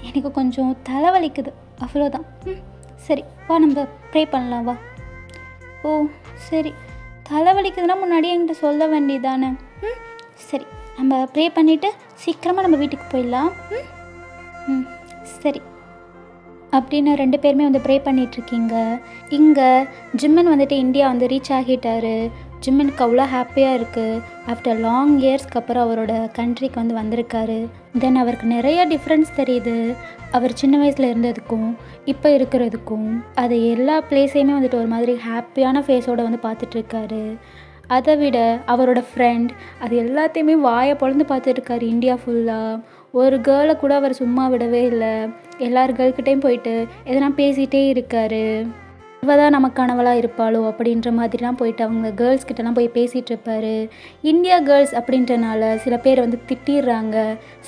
எனக்கு கொஞ்சம் தலைவலிக்குது, அவ்வளோதான். சரி வா, நம்ம ப்ரே பண்ணலாம் வா. ஓ சரி, தலைவலிக்குதுன்னா முன்னாடியே என்கிட்ட சொல்ல வேண்டியதானே? சரி, நம்ம ப்ரே பண்ணிவிட்டு சீக்கிரமாக நம்ம வீட்டுக்கு போயிடலாம். சரி அப்படின்னு 2 பேருமே வந்து ப்ரே பண்ணிகிட்ருக்கீங்க. இங்கே ஜிம்மன் வந்துட்டு இந்தியா வந்து ரீச் ஆகிட்டார். ஜிம்மனுக்கு அவ்வளோ ஹாப்பியாக இருக்குது. ஆஃப்டர் லாங் இயர்ஸ்க்கு அப்புறம் அவரோட கண்ட்ரிக்கு வந்து வந்திருக்காரு. தென் அவருக்கு நிறைய டிஃப்ரென்ஸ் தெரியுது, அவர் சின்ன வயசில் இருந்ததுக்கும் இப்போ இருக்கிறதுக்கும். அது எல்லா பிளேஸையுமே வந்துட்டு ஒரு மாதிரி ஹாப்பியான ஃபேஸோடு வந்து பார்த்துட்ருக்காரு. அதை விட அவரோட ஃப்ரெண்ட் அது எல்லாத்தையுமே வாயை பொழந்து பார்த்துட்ருக்காரு இந்தியா ஃபுல்லாக. ஒரு கேர்ளை கூட அவர் சும்மா விடவே இல்லை. எல்லார் கேர்ள்கிட்டையும் போயிட்டு எதனா பேசிகிட்டே இருக்கார். இவ தான் நமக்கானவளாக இருப்பாளோ அப்படின்ற மாதிரிலாம் போயிட்டு அவங்க கேர்ள்ஸ்கிட்டலாம் போய் பேசிகிட்டு இருப்பார். இந்தியா கேர்ள்ஸ் அப்படின்றனால சில பேர் வந்து திட்டிடுறாங்க,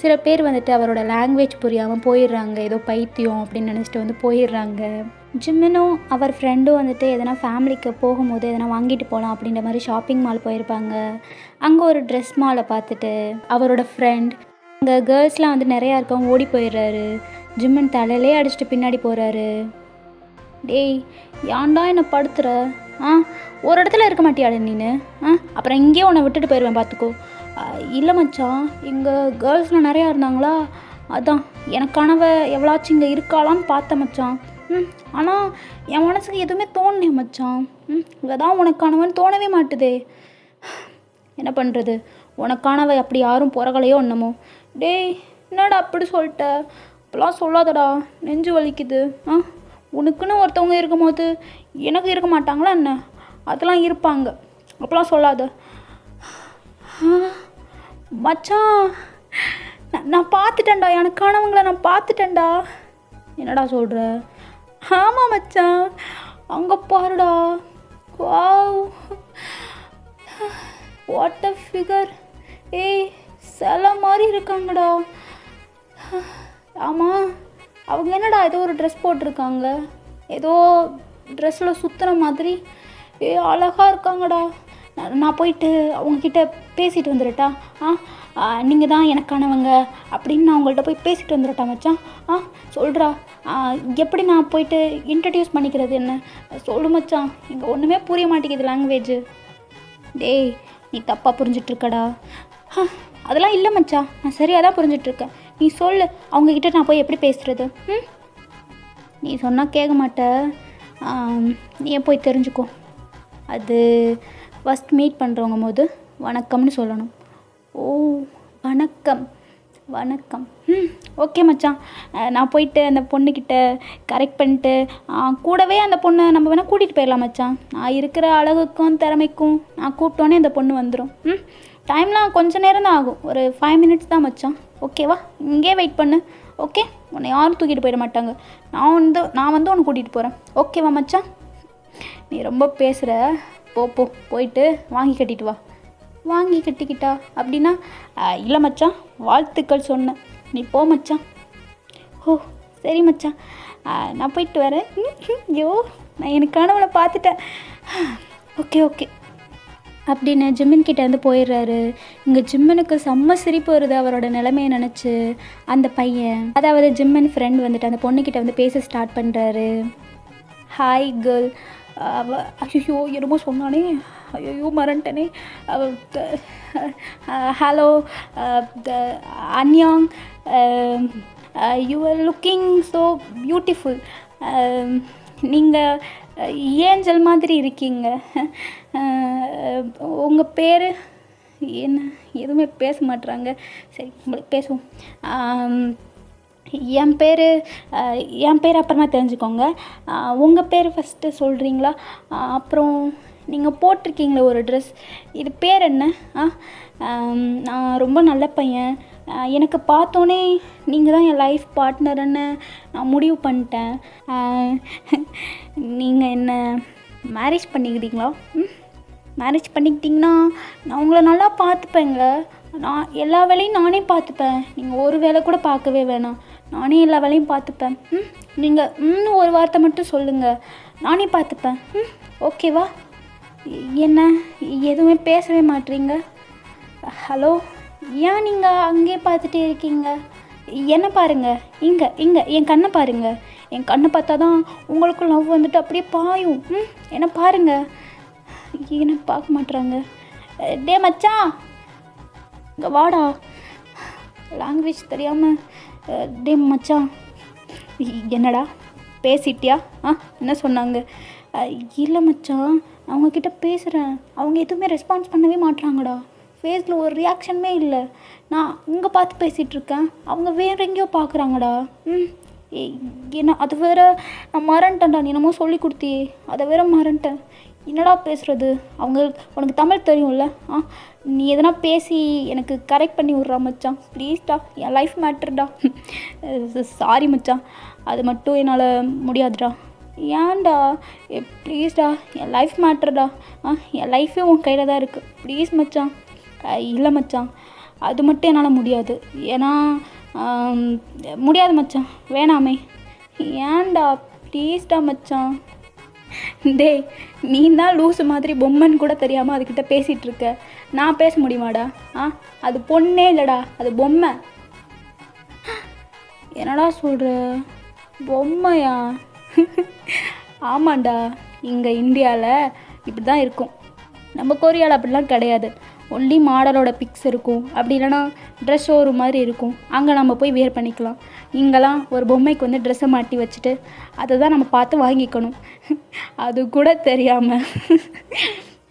சில பேர் வந்துட்டு அவரோட லாங்குவேஜ் புரியாமல் போயிடுறாங்க, ஏதோ பைத்தியம் அப்படின்னு நினச்சிட்டு வந்து போயிடுறாங்க. ஜிம்மினும் அவர் ஃப்ரெண்டும் வந்துட்டு எதனா ஃபேமிலிக்கு போகும்போது எதனா வாங்கிட்டு போகலாம் அப்படின்ற மாதிரி ஷாப்பிங் மால் போயிருப்பாங்க. அங்கே ஒரு ட்ரெஸ் மாலை பார்த்துட்டு அவரோட ஃப்ரெண்ட் அங்கே கேர்ள்ஸ்லாம் வந்து நிறையா இருக்கவங்க ஓடி போயிடுறாரு. ஜிம்மன் தலையிலே அடிச்சுட்டு பின்னாடி போகிறாரு. டேய் ஏன்டா என்னை படுத்துற? ஒரு இடத்துல இருக்க மாட்டியாடா நீனு? அப்புறம் இங்கேயே உன்னை விட்டுட்டு போயிடுவேன் பார்த்துக்கோ. இல்லை மச்சான், இங்கே கேர்ள்ஸ்லாம் நிறையா இருந்தாங்களா, அதான் எனக்கானவ எவ்வளாச்சும் இங்கே இருக்காளான்னு பார்த்தேன் மச்சான். ஆனால் என் மனசுக்கு எதுவுமே தோணலையே மச்சான். இங்கே தான் உனக்கானவன்னு தோணவே மாட்டுதே. என்ன பண்ணுறது, உனக்கானவ அப்படி யாரும் பிறகலையோ என்னமோ. டேய் என்னடா அப்படி சொல்லிட்ட? அப்போலாம் சொல்லாதடா, நெஞ்சு வலிக்குது. உனக்குன்னு ஒருத்தவங்க இருக்கும்போது எனக்கு இருக்க மாட்டாங்களா என்ன? அதெல்லாம் இருப்பாங்க, அப்போலாம் சொல்லாத மச்சான். நான் பார்த்துட்டேன்டா, எனக்கானவங்கள நான் பார்த்துட்டேன்டா. என்னடா சொல்கிற? ஆமாம் மச்சான், அங்கே பாருடா. Wow what a figure. ஏய் சில மாதிரி இருக்காங்கடா. ஆமாம், அவங்க என்னடா ஏதோ ஒரு ட்ரெஸ் போட்டிருக்காங்க, ஏதோ ட்ரெஸ்ஸில் சுற்றுற மாதிரி. அழகாக இருக்காங்கடா. நான் போயிட்டு அவங்கக்கிட்ட பேசிட்டு வந்துடட்டா? நீங்கள் தான் எனக்கானவங்க அப்படின்னு நான் உங்கள்கிட்ட போய் பேசிட்டு வந்துடட்டா மச்சான்? சொல்கிறா, எப்படி நான் போயிட்டு இன்ட்ரடியூஸ் பண்ணிக்கிறது என்ன சொல்லு மச்சான்? இங்கே ஒன்றுமே புரிய மாட்டேங்குது லாங்குவேஜு. டேய் நீ தப்பாக புரிஞ்சிட்ருக்கடா. அதெல்லாம் இல்லை மச்சான், நான் சரியாக தான் புரிஞ்சிட்ருக்கேன். நீ சொல்லு, அவங்கக்கிட்ட நான் போய் எப்படி பேசுகிறது? நீ சொன்னால் கேட்க மாட்ட, நீயே போய் தெரிஞ்சுக்கோ. அது ஃபஸ்ட் மீட் பண்ணுறவங்க போது வணக்கம்னு சொல்லணும். ஓ வணக்கம் வணக்கம். ஓகே மச்சான், நான் போயிட்டு அந்த பொண்ணுக்கிட்ட கரெக்ட் பண்ணிட்டு கூடவே அந்த பொண்ணை நம்ம வேணால் கூட்டிகிட்டு போயிடலாம் மச்சான். நான் இருக்கிற அழகுக்கும் திறமைக்கும் நான் கூப்பிட்டோன்னே அந்த பொண்ணு வந்துடும். டைம்லாம் கொஞ்சம் நேரம் தான் ஆகும், ஒரு 5 மினிட்ஸ் தான் மச்சான். ஓகேவா? இங்கே வெயிட் பண்ணு. ஓகே, உன்னை யாரும் தூக்கிட்டு போயிட மாட்டாங்க. நான் வந்து உன்னை கூட்டிகிட்டு போகிறேன். ஓகேவா மச்சான்? நீ ரொம்ப பேசுகிற. போயிட்டு வாங்கி கட்டிட்டு வா. வாங்கி கட்டிக்கிட்டா அப்படின்னா? இல்லை மச்சான், வாழ்த்துக்கள் சொன்னேன். நீ போ மச்சான். ஓ சரி மச்சான், நான் போயிட்டு வரேன். ஐயோ, நான் எனக்கு கனவுல பார்த்துட்டேன். ஓகே அப்படின்னு ஜிம்மின் கிட்டே வந்து போயிடுறாரு. இங்கே ஜிம்மனுக்கு செம்ம சிரிப்பு வருது அவரோட நிலைமையை நினச்சி. அந்த பையன், அதாவது ஜிம்மன் ஃப்ரெண்ட் வந்துட்டு அந்த பொண்ணுக்கிட்ட வந்து பேச ஸ்டார்ட் பண்ணுறாரு. Hi girl. ஐயோ என்னமோ சொன்னானே, ஐயோ மறந்துட்டேனே. ஹலோ அன்யாங், you are looking so beautiful. நீங்கள் ஏஞ்சல் மாதிரி இருக்கீங்க. உங்கள் பேர் என்ன? எதுவுமே பேச மாட்டுறாங்க. சரி, உங்களுக்கு பேசுவோம். என் பேர் அப்புறமா தெரிஞ்சுக்கோங்க. உங்கள் பேர் ஃபஸ்ட்டு சொல்கிறீங்களா? அப்புறம் நீங்கள் போட்டிருக்கீங்களே ஒரு ட்ரெஸ், இது பேர் என்ன? நான் ரொம்ப நல்ல பையன். எனக்கு பார்த்தோன்னே நீங்கள் தான் என் லைஃப் பார்ட்னருன்னு நான் முடிவு பண்ணிட்டேன். நீங்கள் என்ன மேரேஜ் பண்ணிக்கிறீங்களா? மேரேஜ் பண்ணிக்கிட்டிங்கன்னா நான் உங்களை நல்லா பார்த்துப்பேங்க. நான் எல்லா வேலையும் நானே பார்த்துப்பேன். நீங்கள் ஒரு வேலை கூட பார்க்கவே வேணாம், நானே எல்லா வேலையும் பார்த்துப்பேன். நீங்கள் இன்னும் ஒரு வார்த்தை மட்டும் சொல்லுங்கள், நானே பார்த்துப்பேன். ஓகேவா? என்ன எதுவுமே பேசவே மாட்டீங்க? ஹலோ, ஏன் நீங்கள் அங்கேயே பார்த்துட்டே இருக்கீங்க? என்ன பாருங்கள், இங்கே என் கண்ணை பாருங்கள். என் கண்ணை பார்த்தா தான் உங்களுக்கு லவ் வந்துட்டு அப்படியே பாயும். என்ன பாருங்கள். என்ன பார்க்க மாட்டுறாங்க. டே மச்சான், இங்கே வாடா. லாங்குவேஜ் தெரியாமல். டே மச்சான். என்னடா பேசிட்டியா? என்ன சொன்னாங்க? இல்லை மச்சான், அவங்கக்கிட்ட பேசுகிறேன், அவங்க எதுவுமே ரெஸ்பான்ஸ் பண்ணவே மாட்டுறாங்கடா. ஃபேஸில் ஒரு ரியாக்ஷனுமே இல்லை. நான் இங்கே பார்த்து பேசிகிட்ருக்கேன், அவங்க வேறு எங்கேயோ பார்க்குறாங்கடா. என்ன அது வேற, நான் மறந்துட்டேன்டா. நீ என்னமோ சொல்லி கொடுத்தியே, அதை வேற மறந்துட்டேன். என்னடா பேசுகிறது? உனக்கு தமிழ் தெரியும்ல? நீ எதனா பேசி எனக்கு கரெக்ட் பண்ணி விட்றா மச்சான், ப்ளீஸ்டா. என் லைஃப் மேட்டர்டா. சாரி மச்சான், அது மட்டும் என்னால் முடியாதுடா. ஏன்டா? ப்ளீஸ்டா, என் லைஃப் மேட்டர்டா. என் லைஃபே உன் கையில் தான் இருக்குது. ப்ளீஸ் மச்சான். இல்லை மச்சான், அது மட்டும் என்னால் முடியாது. ஏன்னா முடியாது மச்சான், வேணாமே. ஏன்டா? ப்ளீஸ்டா மச்சான். டேய், நீ தான் லூஸு மாதிரி பொம்மைன்னு கூட தெரியாமல் அதுக்கிட்ட பேசிகிட்ருக்க. நான் பேச முடியுமாடா? அது பொண்ணே இல்லைடா, அது பொம்மை. என்னடா சொல்கிற? பொம்மையா? ஆமாண்டா, இங்கே இந்தியாவில் இப்படி தான் இருக்கும். நம்ம கொரியாவில் அப்படிலாம் கிடையாது. ஒன்லி மாடலோட பிக்ஸ் இருக்கும், அப்படி இல்லைனா ட்ரெஸ் ஷோரூம் மாதிரி இருக்கும். அங்கே நம்ம போய் வேர் பண்ணிக்கலாம். இங்கெல்லாம் ஒரு பொம்மைக்கு வந்து ட்ரெஸ்ஸை மாட்டி வச்சுட்டு அதை தான் நம்ம பார்த்து வாங்கிக்கணும். அது கூட தெரியாமல்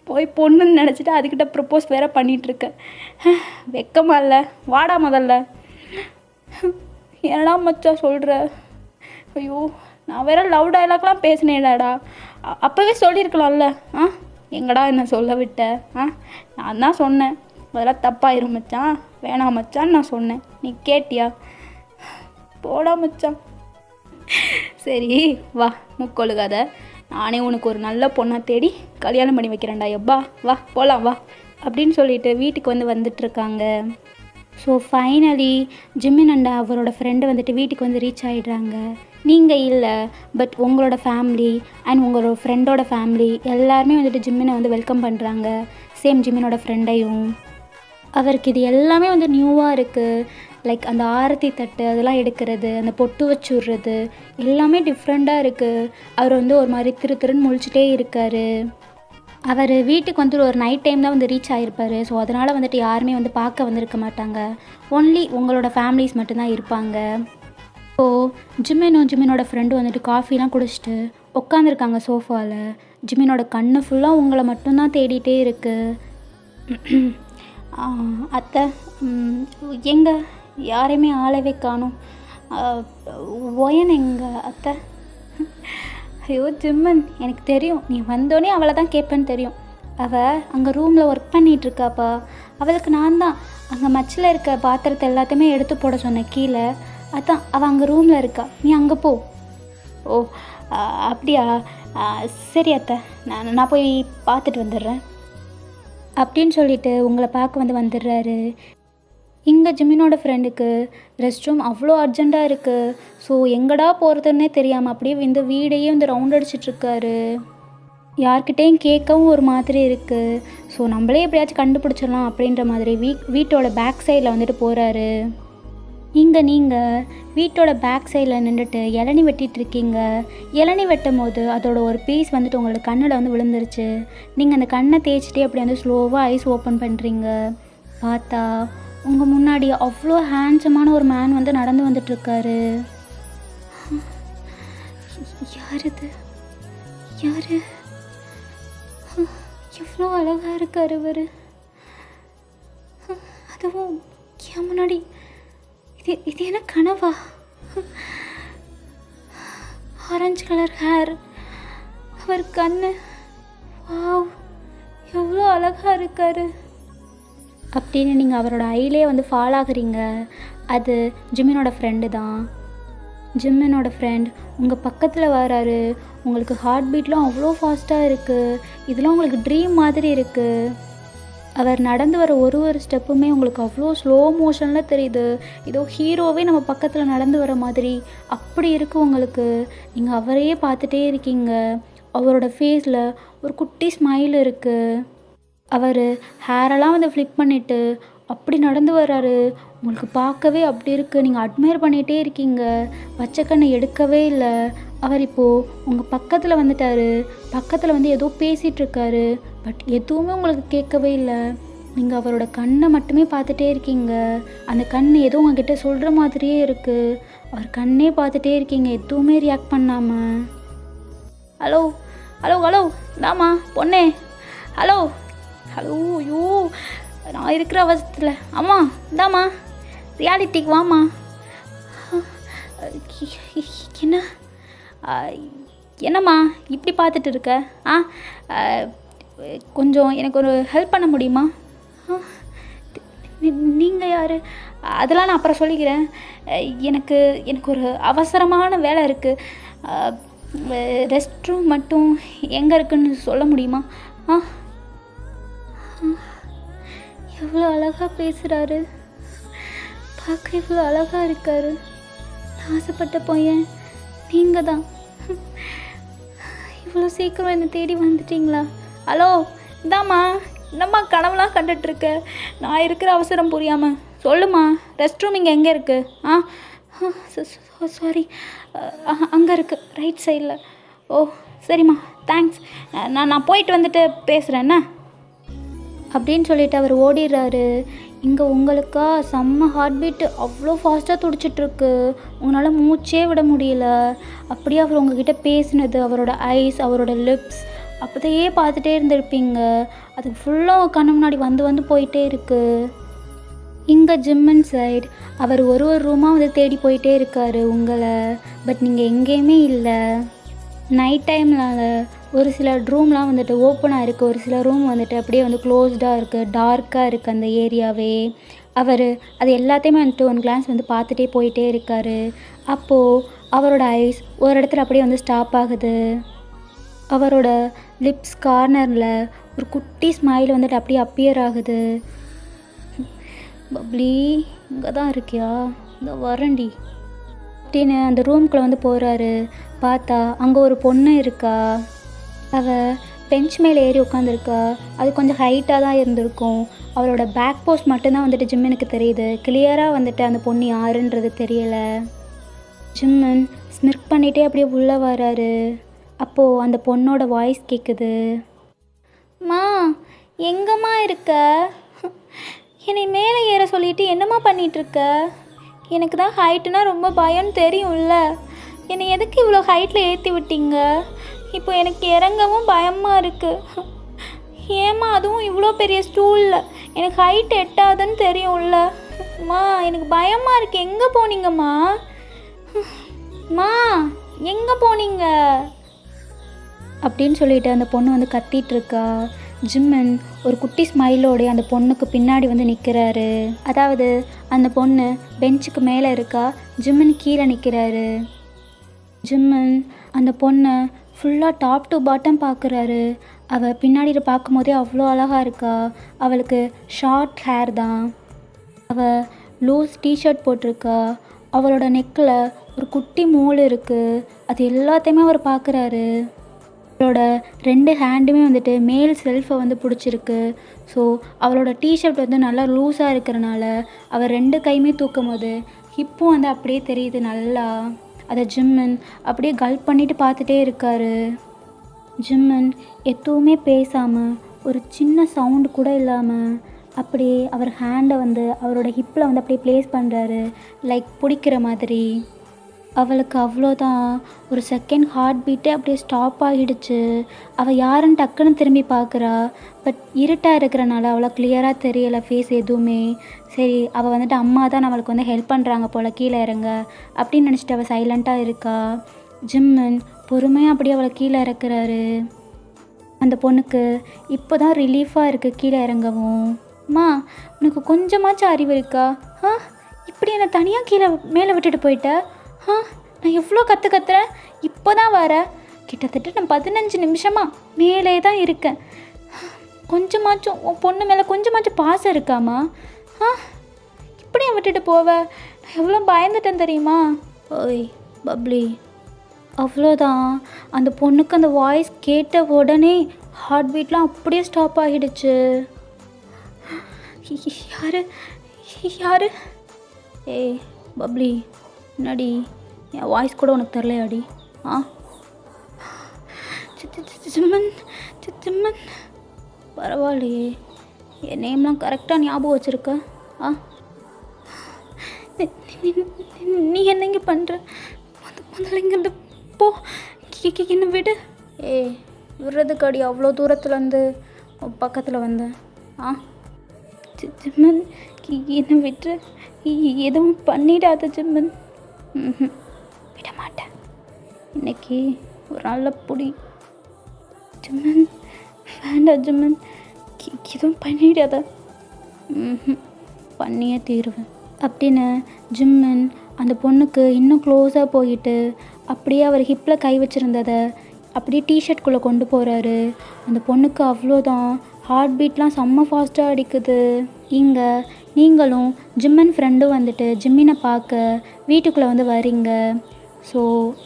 போய் பொண்ணுன்னு நினச்சிட்டு அதுக்கிட்ட ப்ரப்போஸ் வேறு பண்ணிகிட்ருக்க. வெக்கமா இல்லை? வாடா முதல்ல. என்னடா மச்சான் சொல்கிற? ஐயோ, நான் வேறு லவ் டைலாக்லாம் பேசினேடாடா. அப்போவே சொல்லியிருக்கலாம்ல. எங்கடா என்ன சொல்ல விட்ட? நான் தான் சொன்னேன், அதெல்லாம் தப்பாயிரும் மச்சான், வேணாம் மச்சான்னு நான் சொன்னேன். நீ கேட்டியா? போடா மச்சான். சரி வா, முக்கொழுகாத. நானே உனக்கு ஒரு நல்ல பொண்ணாக தேடி கல்யாணம் பண்ணி வைக்கிறேன்டா. எப்பா வா போகலாம் வா அப்படின்னு சொல்லிட்டு வீட்டுக்கு வந்துட்டுருக்காங்க. ஸோ ஃபைனலி ஜிம்மின் அண்ட் அவரோட ஃப்ரெண்டு வந்துட்டு வீட்டுக்கு வந்து ரீச் ஆகிடுறாங்க. நீங்கள் இல்லை, பட் உங்களோட ஃபேமிலி அண்ட் உங்களோட ஃப்ரெண்டோட ஃபேமிலி எல்லாருமே வந்துட்டு ஜிம்மினை வந்து வெல்கம் பண்ணுறாங்க. சேம் ஜிம்மினோட ஃப்ரெண்டையும். அவருக்கு இது எல்லாமே வந்து நியூவாக இருக்குது. லைக் அந்த ஆரத்தி தட்டு அதெல்லாம் எடுக்கிறது, அந்த பொட்டு வச்சு விட்றது எல்லாமே டிஃப்ரெண்ட்டாக இருக்குது. அவர் வந்து ஒரு மாதிரி திருன்னு முழிச்சிட்டே இருக்கார். அவர் வீட்டுக்கு வந்துட்டு ஒரு நைட் டைம் தான் வந்து ரீச் ஆகிருப்பார். ஸோ அதனால் வந்துட்டு யாருமே வந்து பார்க்க வந்திருக்க மாட்டாங்க. ஒன்லி உங்களோட ஃபேமிலிஸ் மட்டும்தான் இருப்பாங்க. ஸோ ஜிம்மினோட ஃப்ரெண்டு வந்துட்டு காஃபிலாம் குடிச்சிட்டு உட்காந்துருக்காங்க சோஃபாவில். ஜிம்மினோட கண்ணு ஃபுல்லாக உங்களை மட்டும்தான் தேடிட்டே இருக்குது. அத்தை எங்கே யாரையுமே ஆளவே காணும். ஒயன் எங்கே அத்தை? ஐயோ ஜிம்மன், எனக்கு தெரியும் நீ வந்தோடனே அவளை தான் கேட்பேன்னு தெரியும். அவள் அங்கே ரூமில் ஒர்க் பண்ணிகிட்ருக்காப்பா. அவளுக்கு நான் தான் அங்கே மச்சில் இருக்க பாத்திரத்தை எல்லாத்தையுமே எடுத்து போட சொன்னேன் கீழே. அதான் அவள் அங்கே ரூமில் இருக்கா, நீ அங்கே போ. ஓ அப்படியா, சரி அத்தை, நான் போய் பார்த்துட்டு வந்துடுறேன் அப்படின்னு சொல்லிட்டு உங்களை பார்க்க வந்துடுறாரு. இங்கே ஜிமினோட ஃப்ரெண்டுக்கு ரெஸ்ட் ரூம் அவ்வளோ அர்ஜெண்ட்டாக இருக்குது. ஸோ எங்கடா போகிறதுன்னே தெரியாமல் அப்படியே வீடையே ரவுண்ட் அடிச்சிட்ருக்காரு. யார்கிட்டையும் கேட்கவும் ஒரு மாதிரி இருக்குது. ஸோ நம்மளே எப்படியாச்சும் கண்டுபிடிச்சிடலாம் அப்படின்ற மாதிரி வீட்டோட பேக் சைடில் போகிறாரு. இங்கே நீங்கள் வீட்டோட பேக் சைடில் நின்றுட்டு இளநி வெட்டிகிட்ருக்கீங்க. இளநி வெட்டும் போது அதோட ஒரு பீஸ் உங்களோட கண்ணில் விழுந்துருச்சு. நீங்கள் அந்த கண்ணை தேய்ச்சிட்டே அப்படி ஸ்லோவாக ஐஸ் ஓப்பன் பண்ணுறீங்க. பார்த்தா உங்கள் முன்னாடி அவ்வளோ ஹேண்ட்ஸமான ஒரு மேன் நடந்து வந்துட்டுருக்காரு. யார் இது? யார்? எவ்வளோ அழகாக இருக்கார் இவர். அதுவும் என் முன்னாடி. இது என்ன கனவா? ஆரஞ்சு கலர் ஹேர், அவர் கண்ணு, வாவ் எவ்வளோ அழகாக இருக்கார் அப்படின்னு நீங்கள் அவரோட ஐலே ஃபாலோ ஆகுறீங்க. அது ஜிமினோட ஃப்ரெண்டு தான். ஜிமினோட ஃப்ரெண்ட் உங்கள் பக்கத்தில் வராரு. உங்களுக்கு ஹார்ட் பீட்லாம் அவ்வளோ ஃபாஸ்ட்டாக இருக்குது. இதெல்லாம் உங்களுக்கு ட்ரீம் மாதிரி இருக்குது. அவர் நடந்து வர ஒரு ஸ்டெப்புமே உங்களுக்கு அவ்வளோ ஸ்லோ மோஷனில் தெரியுது. ஏதோ ஹீரோவே நம்ம பக்கத்தில் நடந்து வர மாதிரி அப்படி இருக்குது உங்களுக்கு. நீங்கள் அவரையே பார்த்துட்டே இருக்கீங்க. அவரோட ஃபேஸில் ஒரு குட்டி ஸ்மைல் இருக்குது. அவர் ஹேரெல்லாம் ஃப்ளிப் பண்ணிவிட்டு அப்படி நடந்து வர்றாரு. உங்களுக்கு பார்க்கவே அப்படி இருக்குது. நீங்கள் அட்மையர் பண்ணிகிட்டே இருக்கீங்க. பச்சைக்கண்ணை எடுக்கவே இல்லை. அவர் இப்போது உங்கள் பக்கத்தில் வந்துட்டார். பக்கத்தில் ஏதோ பேசிகிட்ருக்காரு. பட் எதுவுமே உங்களுக்கு கேட்கவே இல்லை. நீங்கள் அவரோட கண்ணை மட்டுமே பார்த்துட்டே இருக்கீங்க. அந்த கண் ஏதோ உங்ககிட்ட சொல்கிற மாதிரியே இருக்குது. அவர் கண்ணே பார்த்துட்டே இருக்கீங்க, எதுவுமே ரியாக்ட் பண்ணாமல். ஹலோ ஹலோ ஹலோ, இந்தாம்மா பொண்ணே, ஹலோ ஹலோ. ஐயோ, நான் இருக்கிற அவசரத்தில். அம்மா இந்தாம்மா, ரியாலிட்டிக்கு வாம்மா. என்ன என்னம்மா இப்படி பார்த்துட்டு இருக்க? கொஞ்சம் எனக்கு ஒரு ஹெல்ப் பண்ண முடியுமா? நீங்கள் யார்? அதெல்லாம் நான் அப்புறம் சொல்லிக்கிறேன். எனக்கு ஒரு அவசரமான வேலை இருக்குது. ரெஸ்ட் ரூம் மட்டும் எங்கே இருக்குன்னு சொல்ல முடியுமா? எவ்வளோ அழகாக பேசுகிறாரு. பார்க்க இவ்வளோ அழகாக இருக்கார். ஆசைப்பட்ட பையன் நீங்கள் தான். இவ்வளோ சீக்கிரம் என்னை தேடி வந்துட்டீங்களா? ஹலோ இந்தாம்மா, என்னம்மா கனவுலாம் கண்டுட்ருக்க? நான் இருக்கிற அவசரம் புரியாமல் சொல்லுமா, ரெஸ்ட் ரூம் இங்கே எங்கே இருக்குது? சாரி, அங்கே இருக்குது, ரைட் சைடில். ஓ சரிம்மா, தேங்க்ஸ். நான் போயிட்டு வந்துட்டு பேசுகிறேன்னா அப்படின்னு சொல்லிட்டு அவர் ஓடிடுறாரு. இங்கே உங்களுக்கா செம்ம ஹார்ட் பீட்டு அவ்வளோ ஃபாஸ்ட்டாக துடிச்சிட்ருக்கு. உங்களால் மூச்சே விட முடியல. அப்படியே அவர் உங்ககிட்ட பேசினது, அவரோட ஐஸ், அவரோட லிப்ஸ் அப்படியே பார்த்துட்டே இருந்திருப்பீங்க. அது ஃபுல்லாக கண்ணு முன்னாடி வந்து போயிட்டே இருக்குது. இங்கே ஜிம்மன் சைடு அவர் ஒரு ரூமாக தேடி போயிட்டே இருக்கார் உங்களை. பட் நீங்கள் எங்கேயுமே இல்லை. நைட் டைம்னால ஒரு சில ரூம்லாம் ஓப்பனாக இருக்குது. ஒரு சில ரூம் அப்படியே க்ளோஸ்டாக இருக்குது, டார்க்காக இருக்குது அந்த ஏரியாவே. அவர் அது எல்லாத்தையுமே ஒன் கிளான்ஸ் பார்த்துட்டே போயிட்டே இருக்கார். அப்போது அவரோட ஐஸ் ஒரு இடத்துல அப்படியே ஸ்டாப் ஆகுது. அவரோட லிப்ஸ் கார்னரில் ஒரு குட்டி ஸ்மைல் அப்படியே அப்பியர் ஆகுது. பப்ளி இங்கே தான் இருக்கியா? இந்த வரண்டி அப்படின்னு அந்த ரூம்குள்ளே போகிறாரு. பார்த்தா அங்கே ஒரு பொண்ணு இருக்கா. அவள் பெஞ்ச் மேலே ஏறி உட்காந்துருக்கா. அது கொஞ்சம் ஹைட்டாக தான் இருந்திருக்கும். அவளோட பேக் போஸ்ட் மட்டும்தான் ஜிம்மனுக்கு தெரியுது. கிளியராக அந்த பொண்ணு யாருன்றது தெரியலை. ஜிம்மன் ஸ்மிர்க் பண்ணிகிட்டே அப்படியே உள்ளே வராரு. அப்போது அந்த பொண்ணோட வாய்ஸ் கேட்குது. மா எங்கம்மா இருக்க? என்னை மேலே ஏற சொல்லிட்டு என்னம்மா பண்ணிகிட்ருக்க? எனக்கு தான் ஹைட்டுனா ரொம்ப பயம்னு தெரியும்ல. என்னை எதுக்கு இவ்வளோ ஹைட்டில் ஏற்றி விட்டீங்க? இப்போ எனக்கு இறங்கவும் பயமாக இருக்குது. ஏம்மா அதுவும் இவ்வளோ பெரிய ஸ்டூலில்? எனக்கு ஹைட் எட்டாதுன்னு தெரியும்ல. மா எனக்கு பயமாக இருக்குது. எங்கே போனீங்கம்மா? மா எங்கே போனீங்க அப்படின்னு சொல்லிட்டு அந்த பொண்ணு கத்திகிட்ருக்கா. ஜிம்மன் ஒரு குட்டி ஸ்மைலோடு அந்த பொண்ணுக்கு பின்னாடி வந்து நிற்கிறாரு. அதாவது அந்த பொண்ணு பெஞ்சுக்கு மேலே இருக்கா, ஜிம்மன் கீழே நிற்கிறாரு. ஜிம்மன் அந்த பொண்ணை ஃபுல்லாக டாப் டு பாட்டம் பார்க்குறாரு. அவள் பின்னாடி பார்க்கும்போதே அவ்வளோ அழகாக இருக்கா. அவளுக்கு ஷார்ட் ஹேர் தான். அவள் லூஸ் டிஷர்ட் போட்டிருக்கா. அவளோட நெக்கில் ஒரு குட்டி மோல் இருக்குது. அது எல்லாத்தையுமே அவர் பார்க்குறாரு. அவளோட 2 ஹேண்டுமே வந்துட்டு மேல் செல்ஃபை வந்து பிடிச்சிருக்கு. ஸோ அவளோட டிஷர்ட் வந்து நல்லா லூஸாக இருக்கிறனால அவள் 2 கையுமே தூக்கும் போது ஹிப்பும் வந்து அப்படியே தெரியுது நல்லா. அதை ஜிம்மன் அப்படியே கல்ப் பண்ணிட்டு பார்த்துட்டே இருக்காரு. ஜிம்மன் எதுவுமே பேசாமல், ஒரு சின்ன சவுண்டு கூட இல்லாமல் அப்படியே அவர் ஹேண்டை வந்து அவரோட ஹிப்பில் வந்து அப்படியே ப்ளேஸ் பண்ணுறாரு, லைக் பிடிக்கிற மாதிரி. அவளுக்கு அவ்வளோதான். ஒரு செகண்ட் ஹார்ட் பீட்டே அப்படியே ஸ்டாப் ஆகிடுச்சு. அவள் யாருன்னு டக்குன்னு திரும்பி பார்க்குறா. பட் இருட்டாக இருக்கிறனால அவளை கிளியராக தெரியலை ஃபேஸ் எதுவுமே. சரி, அவள் வந்துட்டு அம்மா தான் அவளுக்கு வந்து ஹெல்ப் பண்ணுறாங்க போல் கீழே இறங்க அப்படின்னு நினச்சிட்டு அவள் சைலண்ட்டாக இருக்கா. ஜிம்மன் பொறுமையாக அப்படியே அவளை கீழே இறக்குறாரு. அந்த பொண்ணுக்கு இப்போ தான் ரிலீஃபாக இருக்குது கீழே இறங்கவும். அம்மா, உனக்கு கொஞ்சமாச்சும் அறிவு இருக்கா? இப்படி என்னை தனியாக கீழே மேலே விட்டுட்டு போயிட்ட? நான் எவ்வளோ கற்றுறேன், இப்போ தான் வர. கிட்டத்தட்ட நான் 15 நிமிஷமாக மேலே தான் இருக்கேன். கொஞ்சமாச்சும் உன் பொண்ணு மேலே கொஞ்சமாச்சும் பாசம் இருக்காமா? இப்படி என் விட்டுட்டு போவ? நான் எவ்வளோ பயந்துட்டேன் தெரியுமா? ஓய் பப்ளி. அவ்வளோதான். அந்த பொண்ணுக்கு அந்த வாய்ஸ் கேட்ட உடனே ஹார்ட் பீட்லாம் அப்படியே ஸ்டாப் ஆகிடுச்சு. யாரு? ஏய் பப்ளி, என்னடி என் வாய்ஸ் கூட உனக்கு தெரிலையாடி? ஜிம்மன் பரவாயில்லையே, என் நேம்லாம் கரெக்டாக ஞாபகம் வச்சுருக்க. நீ என்ன இங்கே பண்ணுற? முதல்ல இங்கேருந்து போ, என்ன விடு. ஏய், விடுறதுக்காடி அவ்வளோ தூரத்துலேருந்து பக்கத்தில் வந்தேன். ஜிம்மன், என்ன விட்டு எதுவும் பண்ணிடாத ஜிம்மன். விட மாட்டேன். இன்னைக்கு ஒரு நல்ல புடி. ஜிம்மன் வேண்டாம் ஜிம்மன், எதுவும் பண்ணிடாத. பண்ணியே தீருவேன் அப்படின்னு ஜிம்மன் அந்த பொண்ணுக்கு இன்னும் க்ளோஸாக போயிட்டு அப்படியே அவர் ஹிப்பில் கை வச்சுருந்ததை அப்படியே டிஷர்ட்குள்ளே கொண்டு போகிறாரு. அந்த பொண்ணுக்கு அவ்வளோதான். ஹார்ட் பீட்லாம் செம்ம ஃபாஸ்ட்டாக அடிக்குது. இங்கே நீங்களும் ஜிம்மன் ஃப்ரெண்டும் வந்துட்டு ஜிம்மினை பார்க்க வீட்டுக்குள்ளே வந்து வரீங்க. ஸோ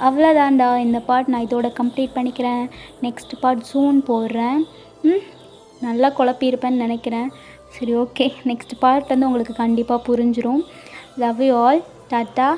அவ்வளோதான்டா, இந்த பார்ட் நான் இதோட கம்ப்ளீட் பண்ணிக்கிறேன். நெக்ஸ்ட் பார்ட் சூன் போடுறேன். நல்லா குழப்பியிருப்பேன்னு நினைக்கிறேன். சரி, ஓகே, நெக்ஸ்ட் பார்ட் வந்து உங்களுக்கு கண்டிப்பாக புரிஞ்சிடும். Love you all. டாட்டா.